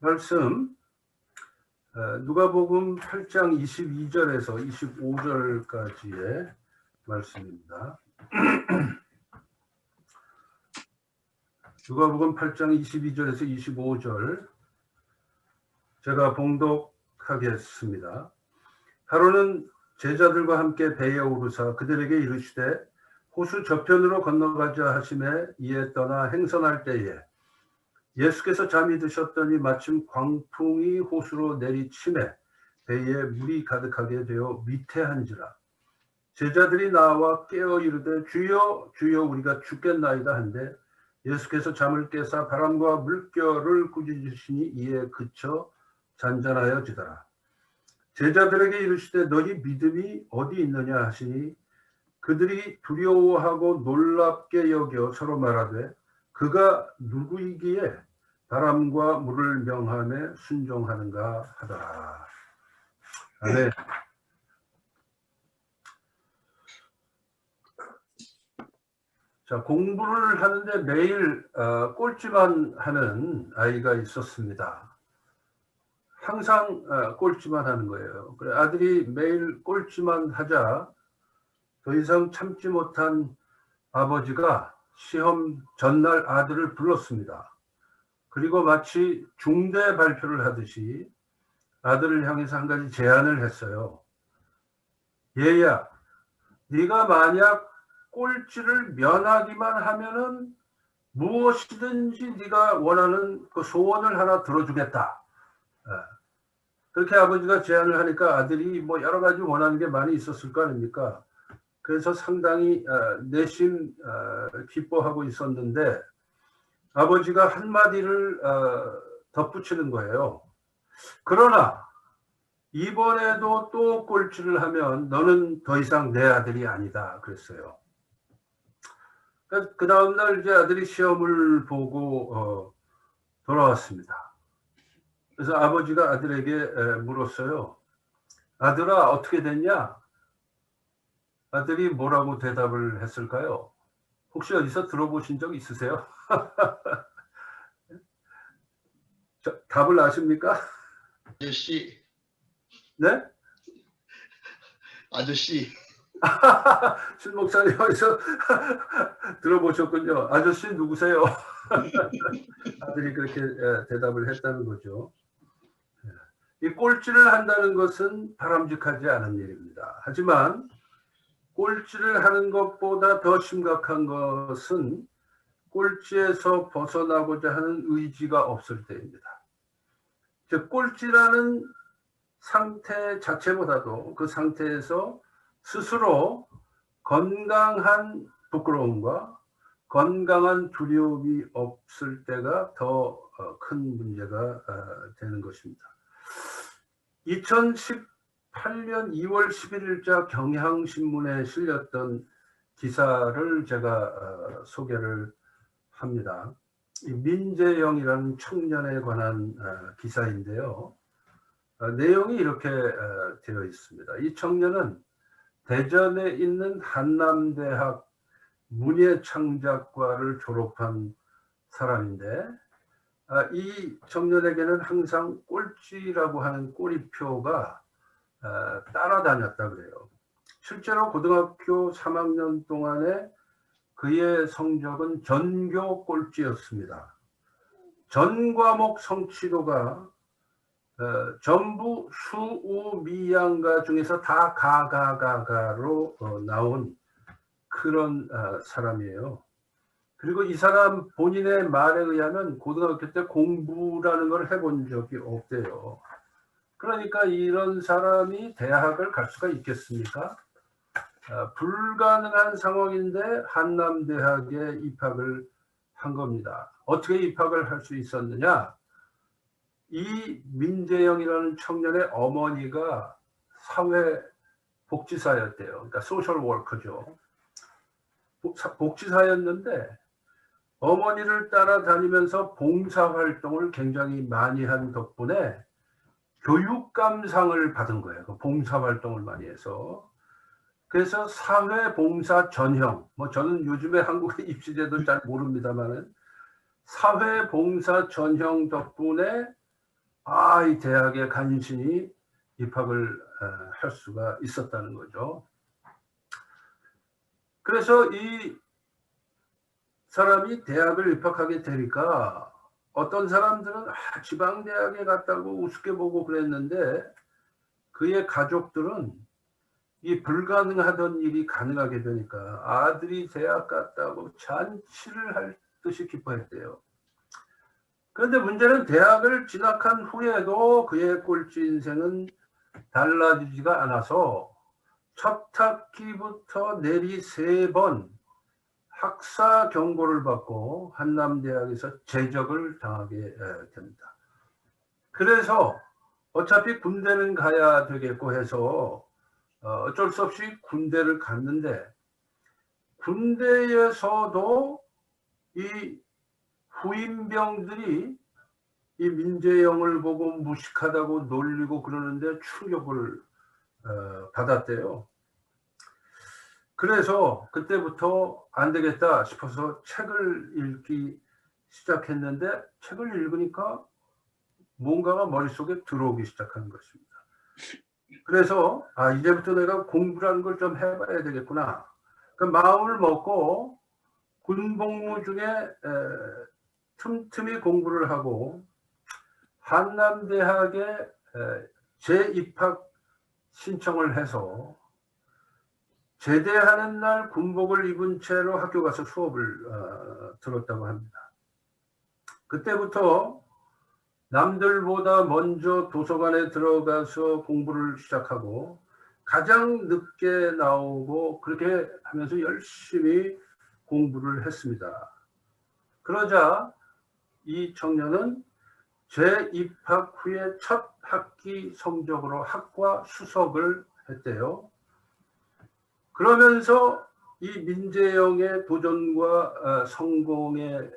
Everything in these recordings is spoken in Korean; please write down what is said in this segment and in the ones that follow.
말씀 누가복음 8장 22절에서 25절까지의 말씀입니다. 누가복음 8장 22절에서 25절 제가 봉독하겠습니다. 바로는 제자들과 함께 배에 오르사 그들에게 이르시되 호수 저편으로 건너가자 하시매 이에 떠나 행선할 때에 예수께서 잠이 드셨더니 마침 광풍이 호수로 내리치매 배에 물이 가득하게 되어 미태한지라. 제자들이 나와 깨어 이르되 주여 주여 우리가 죽겠나이다 한데 예수께서 잠을 깨사 바람과 물결을 꾸짖으시니 이에 그쳐 잔잔하여지더라. 제자들에게 이르시되 너희 믿음이 어디 있느냐 하시니 그들이 두려워하고 놀랍게 여겨 서로 말하되 그가 누구이기에 바람과 물을 명하며 순종하는가 하더라. 아멘. 자, 공부를 하는데 매일 꼴찌만 하는 아이가 있었습니다. 항상 꼴찌만 하는 거예요. 그래 아들이 매일 꼴찌만 하자 더 이상 참지 못한 아버지가 시험 전날 아들을 불렀습니다. 그리고 마치 중대 발표를 하듯이 아들을 향해서 한 가지 제안을 했어요. 얘야, 네가 만약 꼴찌를 면하기만 하면은 무엇이든지 네가 원하는 그 소원을 하나 들어주겠다. 그렇게 아버지가 제안을 하니까 아들이 뭐 여러 가지 원하는 게 많이 있었을 거 아닙니까? 그래서 상당히 내심 기뻐하고 있었는데 아버지가 한마디를 덧붙이는 거예요. 그러나 이번에도 또 꼴찌를 하면 너는 더 이상 내 아들이 아니다 그랬어요. 그 다음날 이제 아들이 시험을 보고 돌아왔습니다. 그래서 아버지가 아들에게 물었어요. 아들아 어떻게 됐냐? 아들이 뭐라고 대답을 했을까요? 혹시 어디서 들어보신 적 있으세요? 답을 아십니까? 아저씨. 네? 아저씨. 신 목사님 어디서 들어보셨군요. 아저씨 누구세요? 아들이 그렇게 대답을 했다는 거죠. 이 꼴찌를 한다는 것은 바람직하지 않은 일입니다. 하지만 꼴찌를 하는 것보다 더 심각한 것은 꼴찌에서 벗어나고자 하는 의지가 없을 때입니다. 즉 꼴찌라는 상태 자체보다도 그 상태에서 스스로 건강한 부끄러움과 건강한 두려움이 없을 때가 더 큰 문제가 되는 것입니다. 2018년 2월 11일자 경향신문에 실렸던 기사를 제가 소개를 합니다. 민재영이라는 청년에 관한 기사인데요. 내용이 이렇게 되어 있습니다. 이 청년은 대전에 있는 한남대학 문예창작과를 졸업한 사람인데 이 청년에게는 항상 꼴찌라고 하는 꼬리표가 따라다녔다 그래요. 실제로 고등학교 3학년 동안에 그의 성적은 전교 꼴찌였습니다. 전 과목 성취도가 전부 수우미양가 중에서 다 가가가가로 나온 그런 사람이에요. 그리고 이 사람 본인의 말에 의하면 고등학교 때 공부라는 걸 해본 적이 없대요. 그러니까 이런 사람이 대학을 갈 수가 있겠습니까? 불가능한 상황인데 한남대학에 입학을 한 겁니다. 어떻게 입학을 할 수 있었느냐? 이 민재영이라는 청년의 어머니가 사회복지사였대요. 그러니까 소셜워커죠. 복지사였는데 어머니를 따라다니면서 봉사활동을 굉장히 많이 한 덕분에 교육감상을 받은 거예요. 그 봉사활동을 많이 해서. 그래서 사회봉사 전형, 뭐 저는 요즘에 한국의 입시제도 잘 모릅니다만은 사회봉사 전형 덕분에 이 대학에 간신히 입학을 할 수가 있었다는 거죠. 그래서 이 사람이 대학을 입학하게 되니까 어떤 사람들은 지방대학에 갔다고 우습게 보고 그랬는데, 그의 가족들은 이 불가능하던 일이 가능하게 되니까 아들이 대학 갔다고 잔치를 할 듯이 기뻐했대요. 그런데 문제는 대학을 진학한 후에도 그의 꼴찌 인생은 달라지지가 않아서 첫 학기부터 내리 3번 학사 경고를 받고 한남대학에서 제적을 당하게 됩니다. 그래서 어차피 군대는 가야 되겠고 해서 어쩔 수 없이 군대를 갔는데, 군대에서도 이 후임병들이 이 민재영을 보고 무식하다고 놀리고 그러는데 충격을 받았대요. 그래서 그때부터 안 되겠다 싶어서 책을 읽기 시작했는데, 책을 읽으니까 뭔가가 머릿속에 들어오기 시작한 것입니다. 그래서 이제부터 내가 공부라는 걸 좀 해봐야 되겠구나. 그 마음을 먹고 군복무 중에 틈틈이 공부를 하고 한남대학에 재입학 신청을 해서 제대하는 날 군복을 입은 채로 학교 가서 수업을 들었다고 합니다. 그때부터 남들보다 먼저 도서관에 들어가서 공부를 시작하고 가장 늦게 나오고 그렇게 하면서 열심히 공부를 했습니다. 그러자 이 청년은 재입학 후에 첫 학기 성적으로 학과 수석을 했대요. 그러면서 이 민재영의 도전과 성공의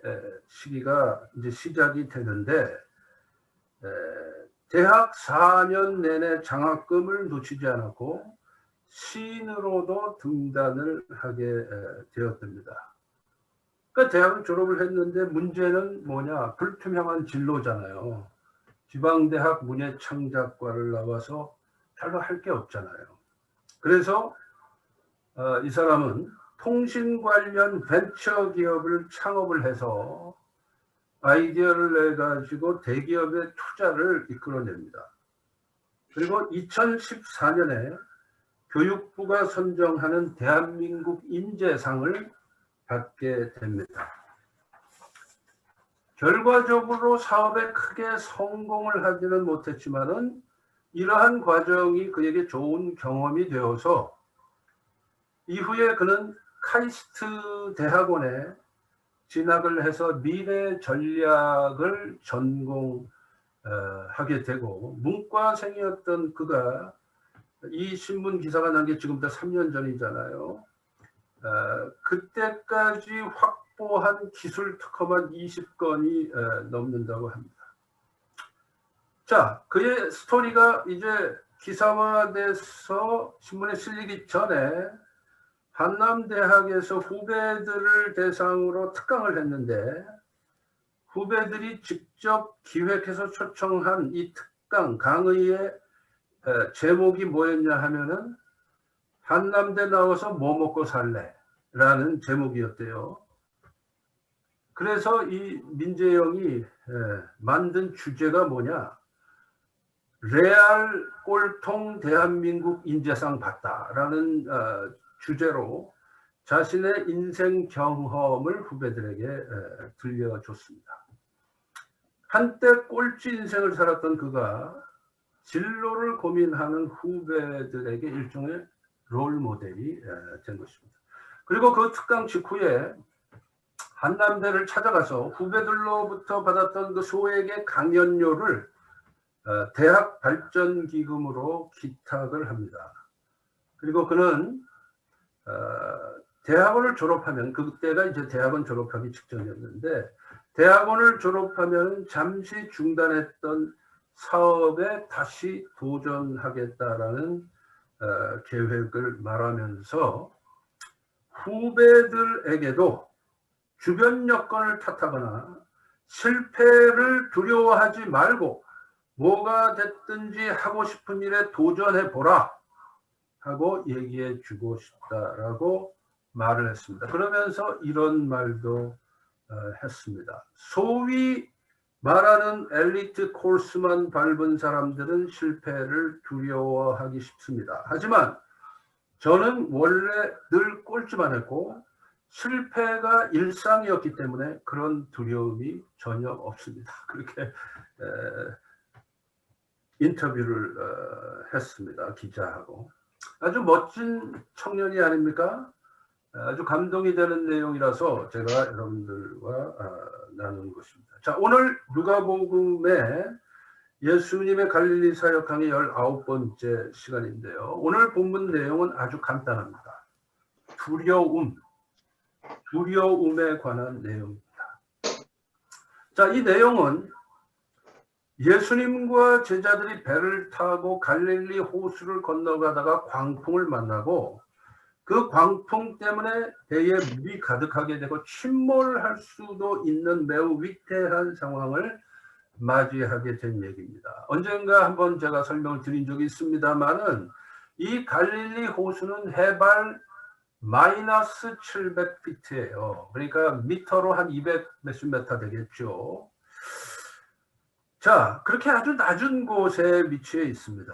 시기가 이제 시작이 되는데, 대학 4년 내내 장학금을 놓치지 않았고 시인으로도 등단을 하게 되었답니다. 그러니까 대학을 졸업을 했는데 문제는 뭐냐? 불투명한 진로잖아요. 지방대학 문예창작과를 나와서 별로 할 게 없잖아요. 그래서 이 사람은 통신 관련 벤처 기업을 창업을 해서 아이디어를 내가지고 대기업의 투자를 이끌어냅니다. 그리고 2014년에 교육부가 선정하는 대한민국 인재상을 받게 됩니다. 결과적으로 사업에 크게 성공을 하지는 못했지만은 이러한 과정이 그에게 좋은 경험이 되어서 이후에 그는 카이스트 대학원에 진학을 해서 미래 전략을 전공하게 되고, 문과생이었던 그가 이 신문 기사가 난 게 지금부터 3년 전이잖아요. 그때까지 확보한 기술 특허만 20건이 넘는다고 합니다. 자, 그의 스토리가 이제 기사화돼서 신문에 실리기 전에 한남대학에서 후배들을 대상으로 특강을 했는데, 후배들이 직접 기획해서 초청한 이 특강 강의의 제목이 뭐였냐 하면은 한남대 나와서 뭐 먹고 살래? 라는 제목이었대요. 그래서 이 민재영이 만든 주제가 뭐냐? 레알 꼴통 대한민국 인재상 받다라는 주제로 자신의 인생 경험을 후배들에게 들려줬습니다. 한때 꼴찌 인생을 살았던 그가 진로를 고민하는 후배들에게 일종의 롤 모델이 된 것입니다. 그리고 그 특강 직후에 한남대를 찾아가서 후배들로부터 받았던 그 소액의 강연료를 대학 발전기금으로 기탁을 합니다. 그리고 그는 대학원을 졸업하면, 그때가 이제 대학원 졸업하기 직전이었는데, 대학원을 졸업하면 잠시 중단했던 사업에 다시 도전하겠다라는 계획을 말하면서 후배들에게도 주변 여건을 탓하거나 실패를 두려워하지 말고 뭐가 됐든지 하고 싶은 일에 도전해 보라 하고 얘기해 주고 싶다라고 말을 했습니다. 그러면서 이런 말도 했습니다. 소위 말하는 엘리트 코스만 밟은 사람들은 실패를 두려워하기 쉽습니다. 하지만 저는 원래 늘 꼴찌만 했고 실패가 일상이었기 때문에 그런 두려움이 전혀 없습니다. 그렇게 인터뷰를 했습니다. 기자하고. 아주 멋진 청년이 아닙니까? 아주 감동이 되는 내용이라서 제가 여러분들과 나누는 것입니다. 자, 오늘 누가복음에 예수님의 갈릴리 사역 강의 19번째 시간인데요. 오늘 본문 내용은 아주 간단합니다. 두려움에 관한 내용입니다. 자, 이 내용은 예수님과 제자들이 배를 타고 갈릴리 호수를 건너가다가 광풍을 만나고 그 광풍 때문에 배에 물이 가득하게 되고 침몰할 수도 있는 매우 위태한 상황을 맞이하게 된 얘기입니다. 언젠가 한번 제가 설명을 드린 적이 있습니다만은 이 갈릴리 호수는 해발 마이너스 700피트예요. 그러니까 미터로 한 200 몇십 메타 되겠죠. 자, 그렇게 아주 낮은 곳에 위치해 있습니다.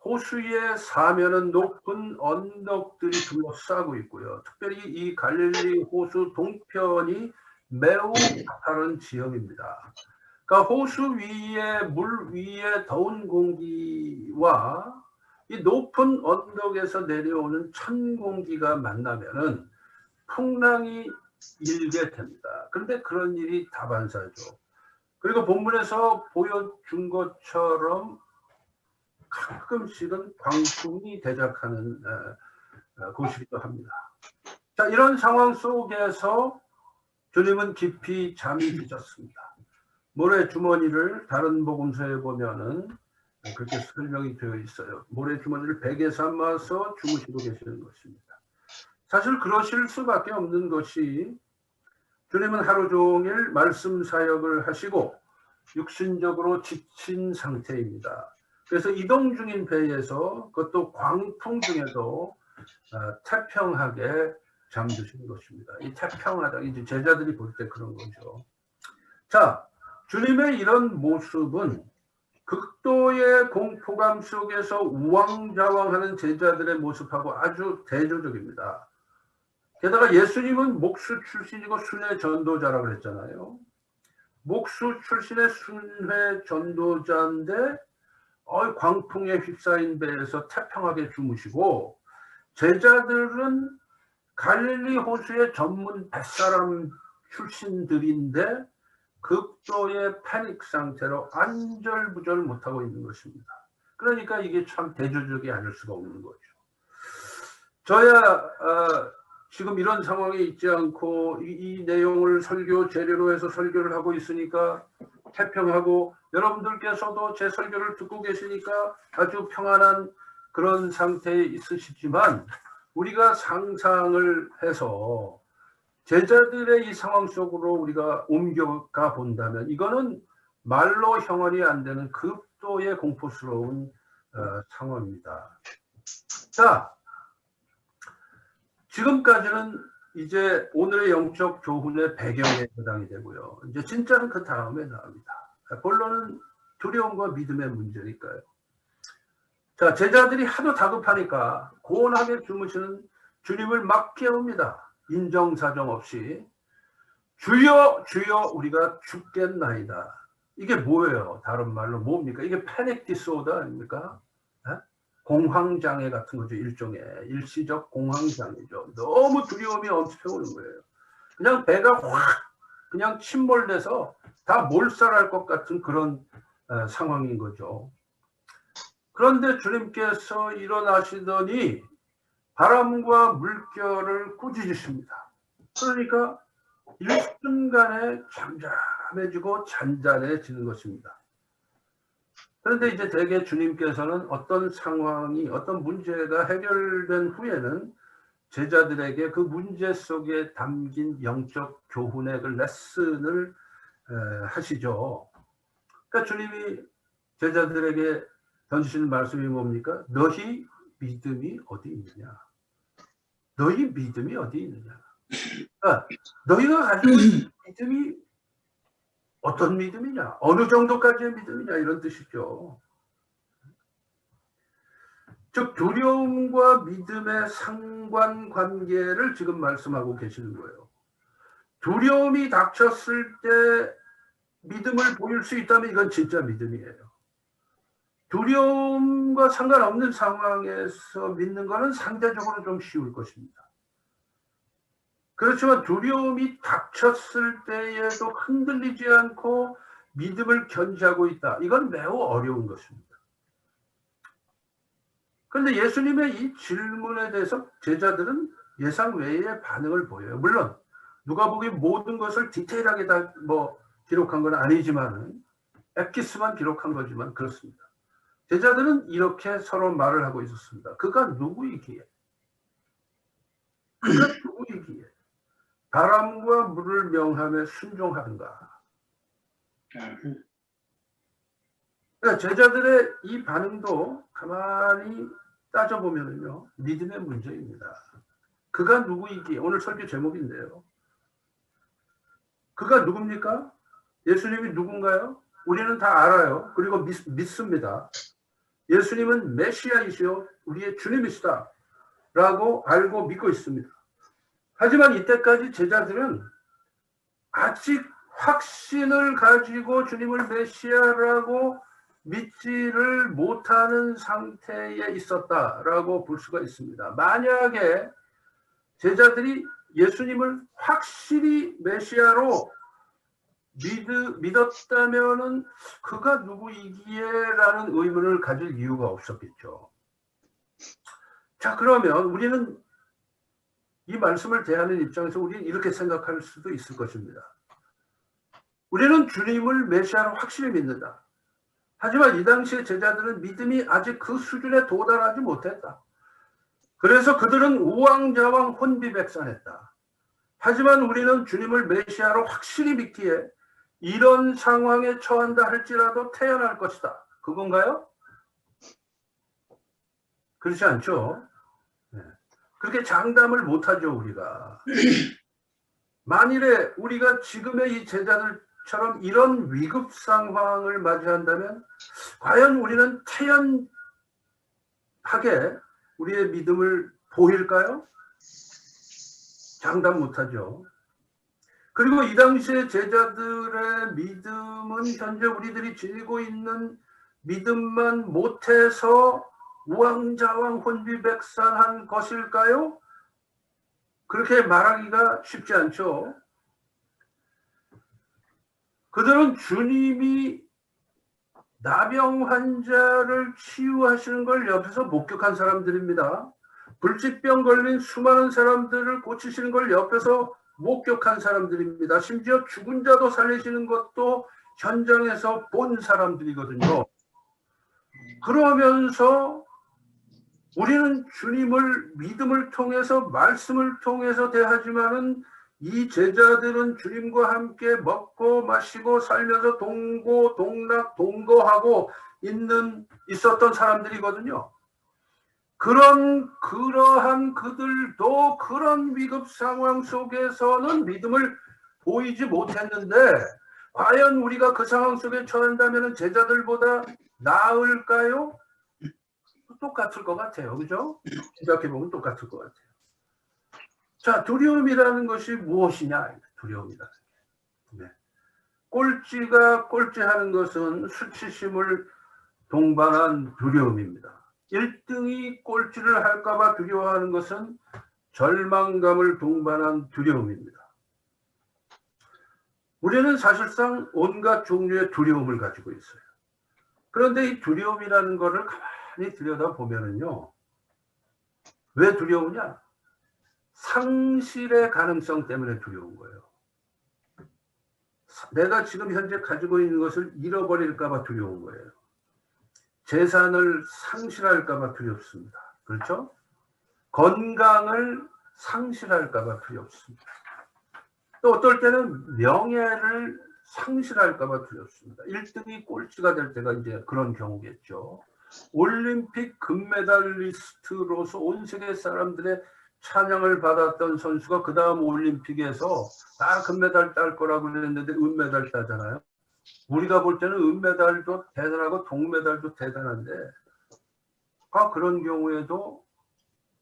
호수의 사면은 높은 언덕들이 둘러싸고 있고요. 특별히 이 갈릴리 호수 동편이 매우 가파른 지형입니다. 그러니까 호수 위에 물 위에 더운 공기와 이 높은 언덕에서 내려오는 찬 공기가 만나면은 풍랑이 일게 됩니다. 그런데 그런 일이 다반사죠. 그리고 본문에서 보여준 것처럼 가끔씩은 광풍이 대작하는 곳이기도 합니다. 자, 이런 상황 속에서 주님은 깊이 잠이 드셨습니다. 모래 주머니를 다른 복음서에 보면은 그렇게 설명이 되어 있어요. 모래 주머니를 베개 삼아서 주무시고 계시는 것입니다. 사실 그러실 수밖에 없는 것이 주님은 하루 종일 말씀 사역을 하시고 육신적으로 지친 상태입니다. 그래서 이동 중인 배에서 그것도 광풍 중에도 태평하게 잠드신 것입니다. 이 태평하다, 이제 제자들이 볼 때 그런 거죠. 자, 주님의 이런 모습은 극도의 공포감 속에서 우왕좌왕하는 제자들의 모습하고 아주 대조적입니다. 게다가 예수님은 목수 출신이고 순회 전도자라고 그랬잖아요. 목수 출신의 순회 전도자인데 광풍에 휩싸인 배에서 태평하게 주무시고 제자들은 갈릴리 호수의 전문 뱃사람 출신들인데 극도의 패닉 상태로 안절부절 못하고 있는 것입니다. 그러니까 이게 참 대조적이 아닐 수가 없는 거죠. 저야 지금 이런 상황에 있지 않고 이 내용을 설교 재료로 해서 설교를 하고 있으니까 태평하고 여러분들께서도 제 설교를 듣고 계시니까 아주 평안한 그런 상태에 있으시지만 우리가 상상을 해서 제자들의 이 상황 속으로 우리가 옮겨가 본다면 이거는 말로 형언이 안 되는 극도의 공포스러운 상황입니다. 자, 지금까지는 이제 오늘의 영적 교훈의 배경에 해당이 되고요. 이제 진짜는 그 다음에 나옵니다. 본론은 두려움과 믿음의 문제니까요. 자, 제자들이 하도 다급하니까 고온하게 주무시는 주님을 막 깨웁니다. 인정사정 없이 주여 주여 우리가 죽겠나이다. 이게 뭐예요? 다른 말로 뭡니까? 이게 패닉 디스오더 아닙니까? 공황장애 같은 거죠. 일종의 일시적 공황장애죠. 너무 두려움이 엄습해오는 거예요. 그냥 배가 확 그냥 침몰돼서 다 몰살할 것 같은 그런 상황인 거죠. 그런데 주님께서 일어나시더니 바람과 물결을 꾸짖으십니다. 그러니까 일순간에 잠잠해지고 잔잔해지는 것입니다. 그런데 이제 대개 주님께서는 어떤 상황이 어떤 문제가 해결된 후에는 제자들에게 그 문제 속에 담긴 영적 교훈의 그 레슨을 하시죠. 그러니까 주님이 제자들에게 던지시는 말씀이 뭡니까? 너희 믿음이 어디 있느냐? 너희 믿음이 어디 있느냐? 그러니까 너희가 가지고 있는 믿음이 어떤 믿음이냐? 어느 정도까지의 믿음이냐? 이런 뜻이죠. 즉 두려움과 믿음의 상관관계를 지금 말씀하고 계시는 거예요. 두려움이 닥쳤을 때 믿음을 보일 수 있다면 이건 진짜 믿음이에요. 두려움과 상관없는 상황에서 믿는 것은 상대적으로 좀 쉬울 것입니다. 그렇지만 두려움이 닥쳤을 때에도 흔들리지 않고 믿음을 견지하고 있다. 이건 매우 어려운 것입니다. 그런데 예수님의 이 질문에 대해서 제자들은 예상 외의 반응을 보여요. 물론 누가복음 모든 것을 디테일하게 다 기록한 건 아니지만 엑기스만 기록한 거지만 그렇습니다. 제자들은 이렇게 서로 말을 하고 있었습니다. 그가 누구이기에? 그가 누구이기에? 바람과 물을 명함에 순종하는가? 그러니까 제자들의 이 반응도 가만히 따져보면요, 믿음의 문제입니다. 그가 누구이기에? 오늘 설교 제목인데요. 그가 누굽니까? 예수님이 누군가요? 우리는 다 알아요. 그리고 믿습니다. 예수님은 메시아이시요 우리의 주님이시다 라고 알고 믿고 있습니다. 하지만 이때까지 제자들은 아직 확신을 가지고 주님을 메시아라고 믿지를 못하는 상태에 있었다라고 볼 수가 있습니다. 만약에 제자들이 예수님을 확실히 메시아로 믿었다면은 그가 누구이기에라는 의문을 가질 이유가 없었겠죠. 자, 그러면 우리는 이 말씀을 대하는 입장에서 우리는 이렇게 생각할 수도 있을 것입니다. 우리는 주님을 메시아로 확실히 믿는다. 하지만 이 당시에 제자들은 믿음이 아직 그 수준에 도달하지 못했다. 그래서 그들은 우왕좌왕 혼비백산했다. 하지만 우리는 주님을 메시아로 확실히 믿기에 이런 상황에 처한다 할지라도 태어날 것이다. 그건가요? 그렇지 않죠? 네. 그렇게 장담을 못하죠, 우리가. 만일에 우리가 지금의 이 제자들처럼 이런 위급 상황을 맞이한다면 과연 우리는 태연하게 우리의 믿음을 보일까요? 장담 못하죠. 그리고 이 당시에 제자들의 믿음은 현재 우리들이 지니고 있는 믿음만 못해서 우왕좌왕 혼비백산한 것일까요? 그렇게 말하기가 쉽지 않죠. 그들은 주님이 나병 환자를 치유하시는 걸 옆에서 목격한 사람들입니다. 불치병 걸린 수많은 사람들을 고치시는 걸 옆에서 목격한 사람들입니다. 심지어 죽은 자도 살리시는 것도 현장에서 본 사람들이거든요. 그러면서 우리는 주님을 믿음을 통해서 말씀을 통해서 대하지만은 이 제자들은 주님과 함께 먹고 마시고 살면서 동고동락 동거하고 있었던 사람들이거든요. 그러한 그들도 그런 위급 상황 속에서는 믿음을 보이지 못했는데 과연 우리가 그 상황 속에 처한다면 제자들보다 나을까요? 똑같을 것 같아요. 그죠? 생각해보면 똑같을 것 같아요. 자, 두려움이라는 것이 무엇이냐? 두려움이라는 게. 네. 꼴찌가 꼴찌하는 것은 수치심을 동반한 두려움입니다. 1등이 꼴찌를 할까봐 두려워하는 것은 절망감을 동반한 두려움입니다. 우리는 사실상 온갖 종류의 두려움을 가지고 있어요. 그런데 이 두려움이라는 것을 가만히 들여다보면은요, 왜 두려우냐? 상실의 가능성 때문에 두려운 거예요. 내가 지금 현재 가지고 있는 것을 잃어버릴까봐 두려운 거예요. 재산을 상실할까봐 두렵습니다. 그렇죠? 건강을 상실할까봐 두렵습니다. 또 어떨 때는 명예를 상실할까봐 두렵습니다. 1등이 꼴찌가 될 때가 이제 그런 경우겠죠. 올림픽 금메달리스트로서 온 세계 사람들의 찬양을 받았던 선수가 그 다음 올림픽에서 다 금메달 딸 거라고 그랬는데 은메달 따잖아요. 우리가 볼 때는 은메달도 대단하고 동메달도 대단한데 그런 경우에도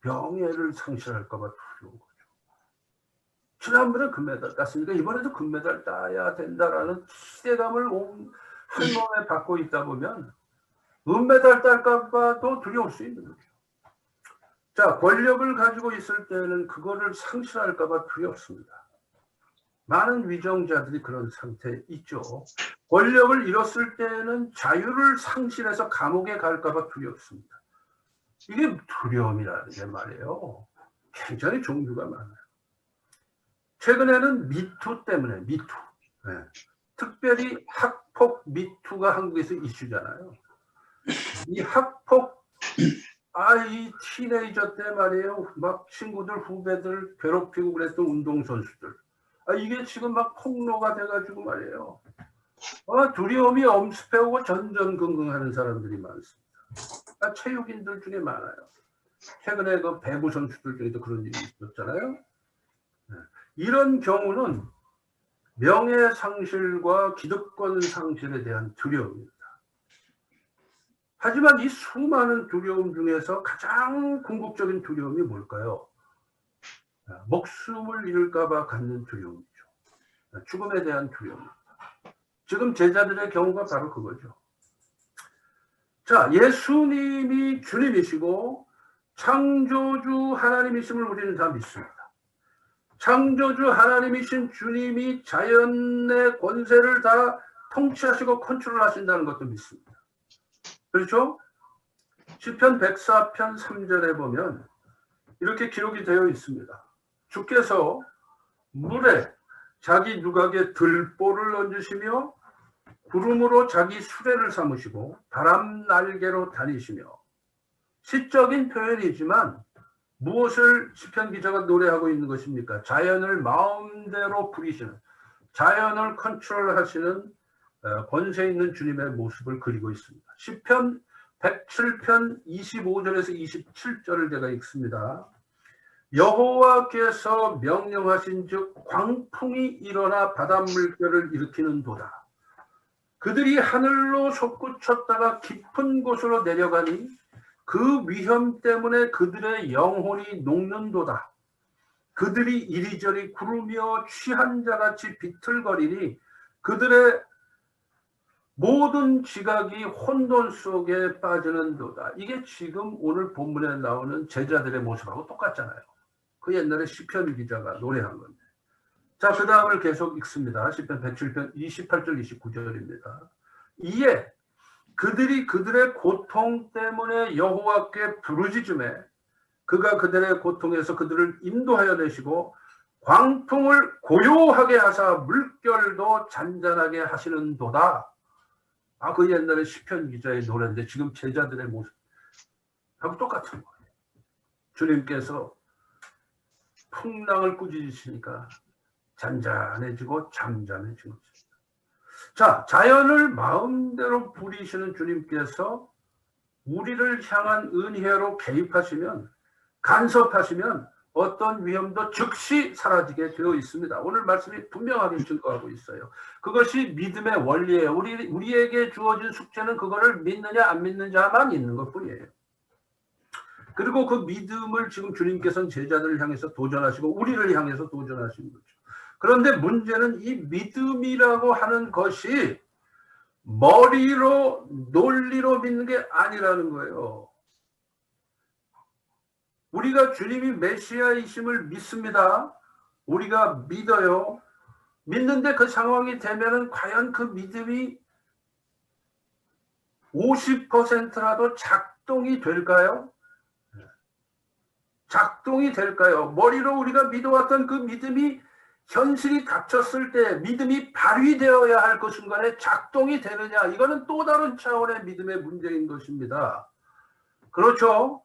명예를 상실할까 봐 두려운 거죠. 지난번에 금메달 땄으니까 이번에도 금메달 따야 된다라는 기대감을 온 한몸에 받고 있다 보면 은메달 딸까 봐도 두려울 수 있는 거죠. 자, 권력을 가지고 있을 때는 그거를 상실할까 봐 두렵습니다. 많은 위정자들이 그런 상태에 있죠. 권력을 잃었을 때는 자유를 상실해서 감옥에 갈까 봐 두렵습니다. 이게 두려움이라는 게 말이에요. 굉장히 종류가 많아요. 최근에는 미투 때문에 미투. 네. 특별히 학폭 미투가 한국에서 이슈잖아요. 이 학폭 이 티네이저 때 말이에요. 막 친구들 후배들 괴롭히고 그랬던 운동선수들. 이게 지금 막 폭로가 돼가지고 말이에요. 두려움이 엄습해오고 전전긍긍하는 사람들이 많습니다. 체육인들 중에 많아요. 최근에 그 배구 선수들 중에도 그런 일이 있었잖아요. 네. 이런 경우는 명예상실과 기득권 상실에 대한 두려움입니다. 하지만 이 수많은 두려움 중에서 가장 궁극적인 두려움이 뭘까요? 목숨을 잃을까 봐 갖는 두려움이죠. 죽음에 대한 두려움입니다. 지금 제자들의 경우가 바로 그거죠. 자, 예수님이 주님이시고 창조주 하나님이심을 우리는 다 믿습니다. 창조주 하나님이신 주님이 자연의 권세를 다 통치하시고 컨트롤하신다는 것도 믿습니다. 그렇죠? 시편 104편 3절에 보면 이렇게 기록이 되어 있습니다. 주께서 물에 자기 누각에 들보를 얹으시며 구름으로 자기 수레를 삼으시고 바람 날개로 다니시며, 시적인 표현이지만 무엇을 시편 기자가 노래하고 있는 것입니까? 자연을 마음대로 부리시는, 자연을 컨트롤하시는 권세 있는 주님의 모습을 그리고 있습니다. 시편 107편 25절에서 27절을 제가 읽습니다. 여호와께서 명령하신 즉 광풍이 일어나 바닷물결을 일으키는도다. 그들이 하늘로 솟구쳤다가 깊은 곳으로 내려가니 그 위험 때문에 그들의 영혼이 녹는도다. 그들이 이리저리 구르며 취한 자같이 비틀거리니 그들의 모든 지각이 혼돈 속에 빠지는도다. 이게 지금 오늘 본문에 나오는 제자들의 모습하고 똑같잖아요. 그 옛날에 시편 기자가 노래한 건데. 자, 그 다음을 계속 읽습니다. 시편 107편 28절 29절입니다. 이에 그들이 그들의 고통 때문에 여호와께 부르짖음에 그가 그들의 고통에서 그들을 인도하여 내시고 광풍을 고요하게 하사 물결도 잔잔하게 하시는도다. 그 옛날에 시편 기자의 노래인데 지금 제자들의 모습하고 똑같은 거예요. 주님께서 풍랑을 꾸짖으시니까 잔잔해지고 잠잠해지고. 자, 자연을 마음대로 부리시는 주님께서 우리를 향한 은혜로 개입하시면, 간섭하시면 어떤 위험도 즉시 사라지게 되어 있습니다. 오늘 말씀이 분명하게 증거하고 있어요. 그것이 믿음의 원리예요. 우리에게 주어진 숙제는 그거를 믿느냐 안 믿느냐만 있는 것뿐이에요. 그리고 그 믿음을 지금 주님께서는 제자들을 향해서 도전하시고 우리를 향해서 도전하시는 거죠. 그런데 문제는 이 믿음이라고 하는 것이 머리로 논리로 믿는 게 아니라는 거예요. 우리가 주님이 메시아이심을 믿습니다. 우리가 믿어요. 믿는데 그 상황이 되면은 과연 그 믿음이 50%라도 작동이 될까요? 작동이 될까요? 머리로 우리가 믿어왔던 그 믿음이 현실이 닥쳤을 때 믿음이 발휘되어야 할 그 순간에 작동이 되느냐, 이거는 또 다른 차원의 믿음의 문제인 것입니다. 그렇죠?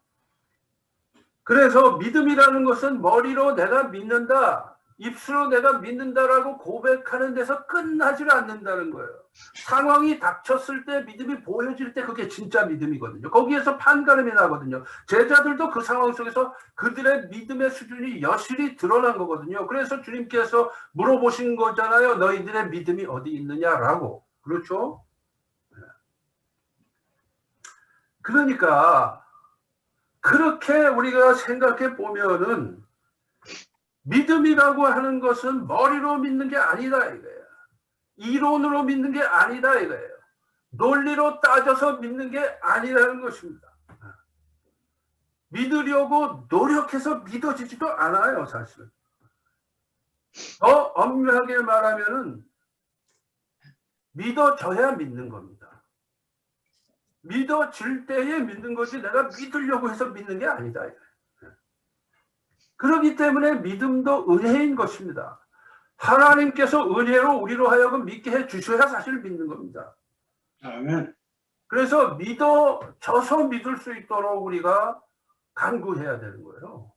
그래서 믿음이라는 것은 머리로 내가 믿는다, 입술로 내가 믿는다라고 고백하는 데서 끝나질 않는다는 거예요. 상황이 닥쳤을 때 믿음이 보여질 때 그게 진짜 믿음이거든요. 거기에서 판가름이 나거든요. 제자들도 그 상황 속에서 그들의 믿음의 수준이 여실히 드러난 거거든요. 그래서 주님께서 물어보신 거잖아요. 너희들의 믿음이 어디 있느냐라고. 그렇죠? 그러니까 그렇게 우리가 생각해 보면은 믿음이라고 하는 것은 머리로 믿는 게 아니다 이거예요. 이론으로 믿는 게 아니다 이거예요. 논리로 따져서 믿는 게 아니라는 것입니다. 믿으려고 노력해서 믿어지지도 않아요, 사실은. 더 엄밀하게 말하면은 믿어져야 믿는 겁니다. 믿어질 때에 믿는 것이 내가 믿으려고 해서 믿는 게 아니다. 그렇기 때문에 믿음도 은혜인 것입니다. 하나님께서 은혜로 우리로 하여금 믿게 해 주셔야 사실 믿는 겁니다. 아멘. 그래서 믿어져서 믿을 수 있도록 우리가 간구해야 되는 거예요.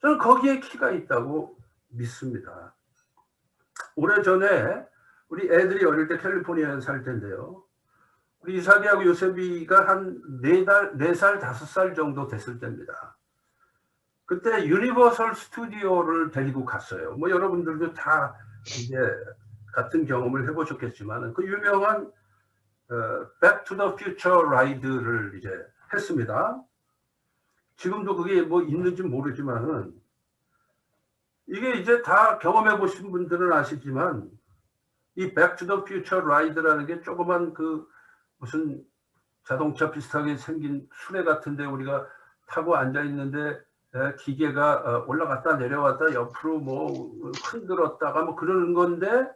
저는 거기에 키가 있다고 믿습니다. 오래전에 우리 애들이 어릴 때 캘리포니아에 살 텐데요. 우리 이삭이하고 요셉이가 한 4살, 5살 정도 됐을 때입니다. 그때 유니버설 스튜디오를 데리고 갔어요. 뭐 여러분들도 다 이제 같은 경험을 해보셨겠지만 그 유명한 Back to the Future 라이드를 이제 했습니다. 지금도 그게 뭐 있는지 모르지만은 이게 이제 다 경험해 보신 분들은 아시지만 이 Back to the Future 라이드라는 게 조그만 그 무슨 자동차 비슷하게 생긴 수레 같은데 우리가 타고 앉아 있는데 기계가 올라갔다 내려갔다 옆으로 뭐 흔들었다가 뭐 그러는 건데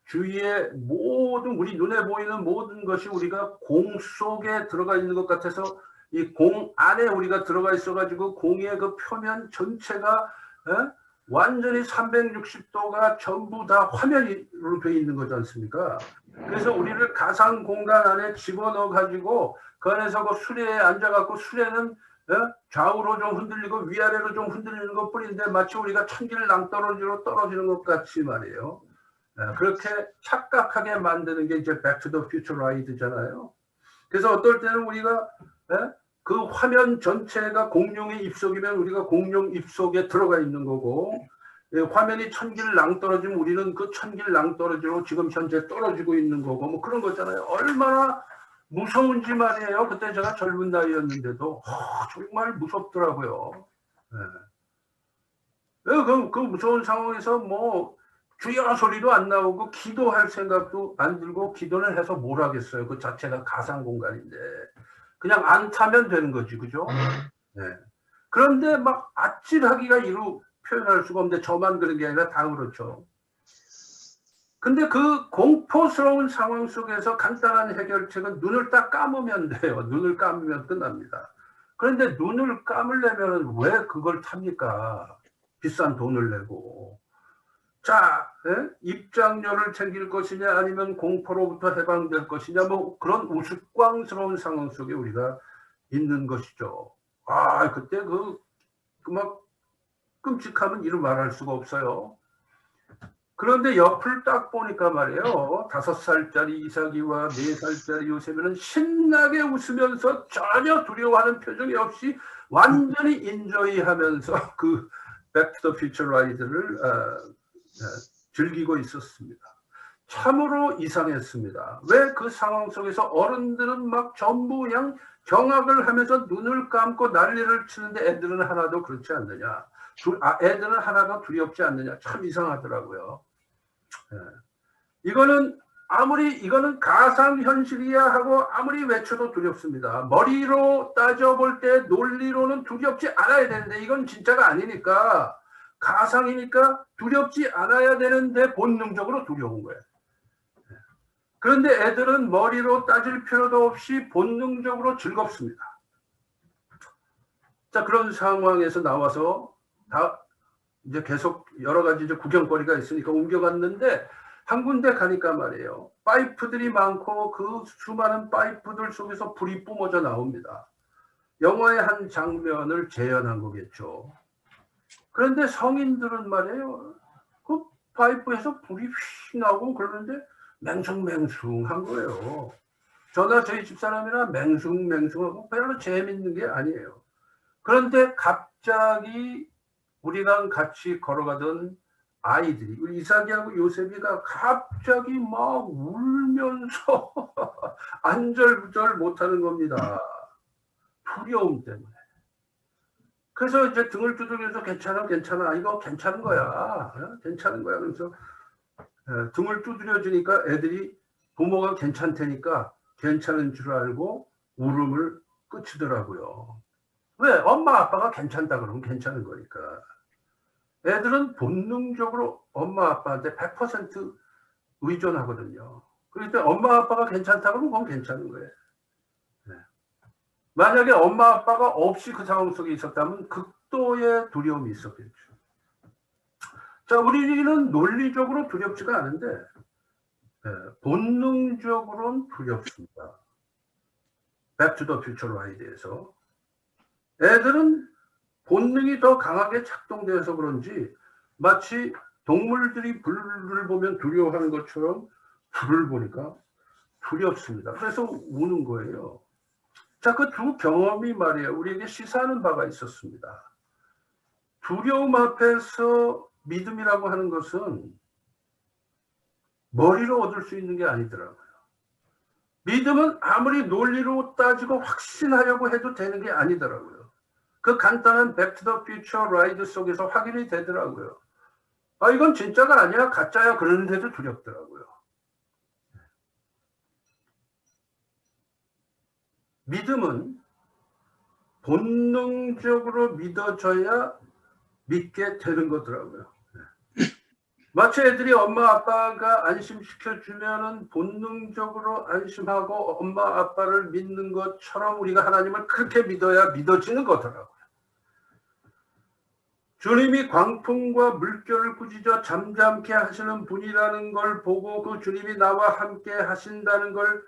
주위에 모든 우리 눈에 보이는 모든 것이 우리가 공 속에 들어가 있는 것 같아서 이 공 안에 우리가 들어가 있어 가지고 공의 그 표면 전체가 완전히 360도가 전부 다 화면으로 되어 있는 거지 않습니까? 그래서 우리를 가상 공간 안에 집어넣어 가지고 그 안에서 그 수레에 앉아 갖고 수레는 좌우로 좀 흔들리고 위아래로 좀 흔들리는 것 뿐인데 마치 우리가 천길 낭떠러지로 떨어지는 것 같이 말이에요. 그렇게 착각하게 만드는 게 이제 Back to the Future 라이드잖아요. 그래서 어떨 때는 우리가 그 화면 전체가 공룡의 입속이면 우리가 공룡 입속에 들어가 있는 거고 화면이 천길 낭떠러지면 우리는 그 천길 낭떠러지로 지금 현재 떨어지고 있는 거고 뭐 그런 거잖아요. 얼마나 무서운지 말이에요. 그때 제가 젊은 나이였는데도 정말 무섭더라고요. 그 무서운 상황에서 뭐 주여 소리도 안 나오고 기도할 생각도 안 들고 기도는 해서 뭘 하겠어요. 그 자체가 가상 공간인데 그냥 안 타면 되는 거지, 그죠? 네. 그런데 막 아찔하기가 이루 표현할 수가 없는데 저만 그런 게 아니라 다 그렇죠. 근데 그 공포스러운 상황 속에서 간단한 해결책은 눈을 딱 감으면 돼요. 눈을 감으면 끝납니다. 그런데 눈을 감으려면 왜 그걸 탑니까? 비싼 돈을 내고. 자, 입장료를 챙길 것이냐 아니면 공포로부터 해방될 것이냐 뭐 그런 우스꽝스러운 상황 속에 우리가 있는 것이죠. 그때 막 끔찍하면 이루 말할 수가 없어요. 그런데 옆을 딱 보니까 말이에요. 5살짜리 이삭이와 4살짜리 요셉은 신나게 웃으면서 전혀 두려워하는 표정이 없이 완전히 인조이하면서 그 Back to the Future 라이드를 즐기고 있었습니다. 참으로 이상했습니다. 왜 그 상황 속에서 어른들은 막 전부 그냥 경악을 하면서 눈을 감고 난리를 치는데 애들은 하나도 그렇지 않느냐. 애들은 하나도 두렵지 않느냐. 참 이상하더라고요. 이거는 가상현실이야 하고 아무리 외쳐도 두렵습니다. 머리로 따져볼 때 논리로는 두렵지 않아야 되는데 이건 진짜가 아니니까 가상이니까 두렵지 않아야 되는데 본능적으로 두려운 거예요. 그런데 애들은 머리로 따질 필요도 없이 본능적으로 즐겁습니다. 자, 그런 상황에서 나와서 이제 계속 여러 가지 이제 구경거리가 있으니까 옮겨갔는데 한 군데 가니까 말이에요. 파이프들이 많고 그 수많은 파이프들 속에서 불이 뿜어져 나옵니다. 영화의 한 장면을 재현한 거겠죠. 그런데 성인들은 말이에요. 그 파이프에서 불이 휙 나오고 그러는데 맹숭맹숭한 거예요. 저나 저희 집사람이나 맹숭맹숭하고 별로 재밌는 게 아니에요. 그런데 갑자기 우리랑 같이 걸어가던 아이들이, 우리 이삭이하고 요셉이가 갑자기 막 울면서 안절부절 못하는 겁니다. 두려움 때문에. 그래서 이제 등을 두들겨서 괜찮아 이거 괜찮은 거야, 괜찮은 거야. 그래서 등을 두드려 주니까 애들이 부모가 괜찮다니까 괜찮은 줄 알고 울음을 그치더라고요. 왜? 엄마 아빠가 괜찮다 그러면 괜찮은 거니까. 애들은 본능적으로 엄마 아빠한테 100% 의존하거든요. 그러니까 엄마 아빠가 괜찮다 그러면 그건 괜찮은 거예요. 네. 만약에 엄마 아빠가 없이 그 상황 속에 있었다면 극도의 두려움이 있었겠죠. 자, 우리는 논리적으로 두렵지가 않은데 본능적으로는 두렵습니다. 백투더 퓨처 라이드에서 애들은 본능이 더 강하게 작동되어서 그런지 마치 동물들이 불을 보면 두려워하는 것처럼 불을 보니까 두렵습니다. 그래서 우는 거예요. 자, 그 두 경험이 말이에요. 우리에게 시사하는 바가 있었습니다. 두려움 앞에서 믿음이라고 하는 것은 머리로 얻을 수 있는 게 아니더라고요. 믿음은 아무리 논리로 따지고 확신하려고 해도 되는 게 아니더라고요. 그 간단한 백투더 퓨처 라이드 속에서 확인이 되더라고요. 아, 이건 진짜가 아니야, 가짜야, 그러는데도 두렵더라고요. 믿음은 본능적으로 믿어져야 믿게 되는 거더라고요. 마치 애들이 엄마 아빠가 안심시켜주면은 본능적으로 안심하고 엄마 아빠를 믿는 것처럼 우리가 하나님을 그렇게 믿어야 믿어지는 거더라고요. 주님이 광풍과 물결을 꾸짖어 잠잠케 하시는 분이라는 걸 보고 그 주님이 나와 함께 하신다는 걸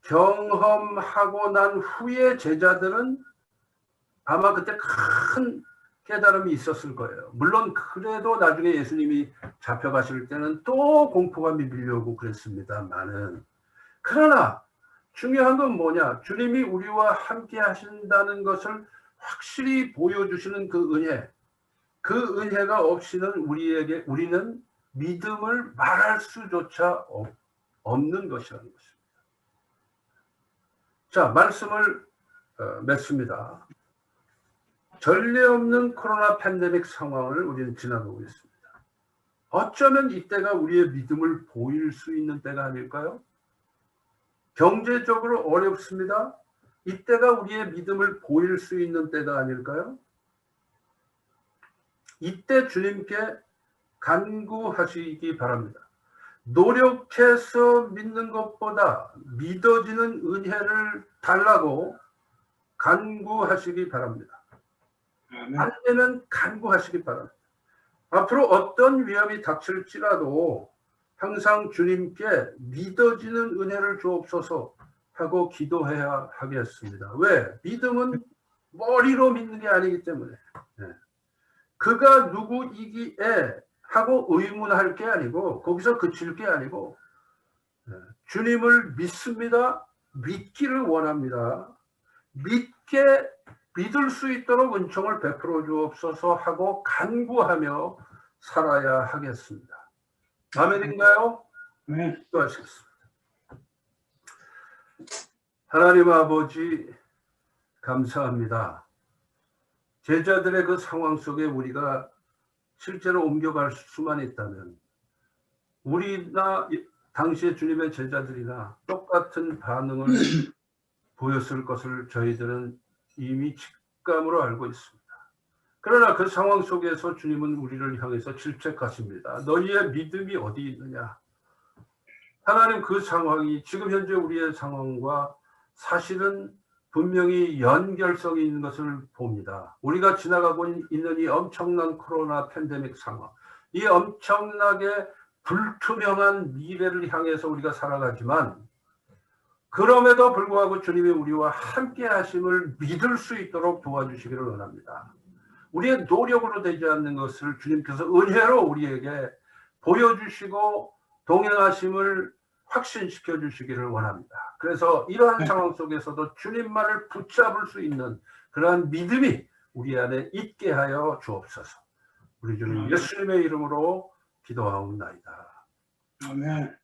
경험하고 난 후에 제자들은 아마 그때 큰 깨달음이 있었을 거예요. 물론 그래도 나중에 예수님이 잡혀가실 때는 또 공포감이 밀려오고 그랬습니다만은, 그러나 중요한 건 뭐냐, 주님이 우리와 함께 하신다는 것을 확실히 보여주시는 그 은혜, 그 은혜가 없이는 우리는 믿음을 말할 수조차 없는 것이라는 것입니다. 자, 말씀을 맺습니다. 전례 없는 코로나 팬데믹 상황을 우리는 지나가고 있습니다. 어쩌면 이때가 우리의 믿음을 보일 수 있는 때가 아닐까요? 경제적으로 어렵습니다. 이때가 우리의 믿음을 보일 수 있는 때가 아닐까요? 이때 주님께 간구하시기 바랍니다. 노력해서 믿는 것보다 믿어지는 은혜를 달라고 간구하시기 바랍니다. 안 되면 간구하시기 바랍니다. 앞으로 어떤 위험이 닥칠지라도 항상 주님께 믿어지는 은혜를 주옵소서 하고 기도해야 하겠습니다. 왜? 믿음은 머리로 믿는 게 아니기 때문에. 그가 누구이기에 하고 의문할 게 아니고 거기서 그칠 게 아니고 주님을 믿습니다. 믿기를 원합니다. 믿을 수 있도록 은총을 베풀어 주옵소서 하고 간구하며 살아야 하겠습니다. 아멘인가요? 네. 기도하시겠습니다. 하나님 아버지, 감사합니다. 제자들의 그 상황 속에 우리가 실제로 옮겨갈 수만 있다면 우리나 당시의 주님의 제자들이나 똑같은 반응을 보였을 것을 저희들은 이미 직감으로 알고 있습니다. 그러나 그 상황 속에서 주님은 우리를 향해서 질책하십니다. 너희의 믿음이 어디 있느냐? 하나님, 그 상황이 지금 현재 우리의 상황과 사실은 분명히 연결성이 있는 것을 봅니다. 우리가 지나가고 있는 이 엄청난 코로나 팬데믹 상황, 이 엄청나게 불투명한 미래를 향해서 우리가 살아가지만 그럼에도 불구하고 주님이 우리와 함께 하심을 믿을 수 있도록 도와주시기를 원합니다. 우리의 노력으로 되지 않는 것을 주님께서 은혜로 우리에게 보여주시고 동행하심을 확신시켜 주시기를 원합니다. 그래서 이러한 상황 속에서도 주님만을 붙잡을 수 있는 그러한 믿음이 우리 안에 있게 하여 주옵소서. 우리 주님 예수님의 이름으로 기도하옵나이다. 아멘.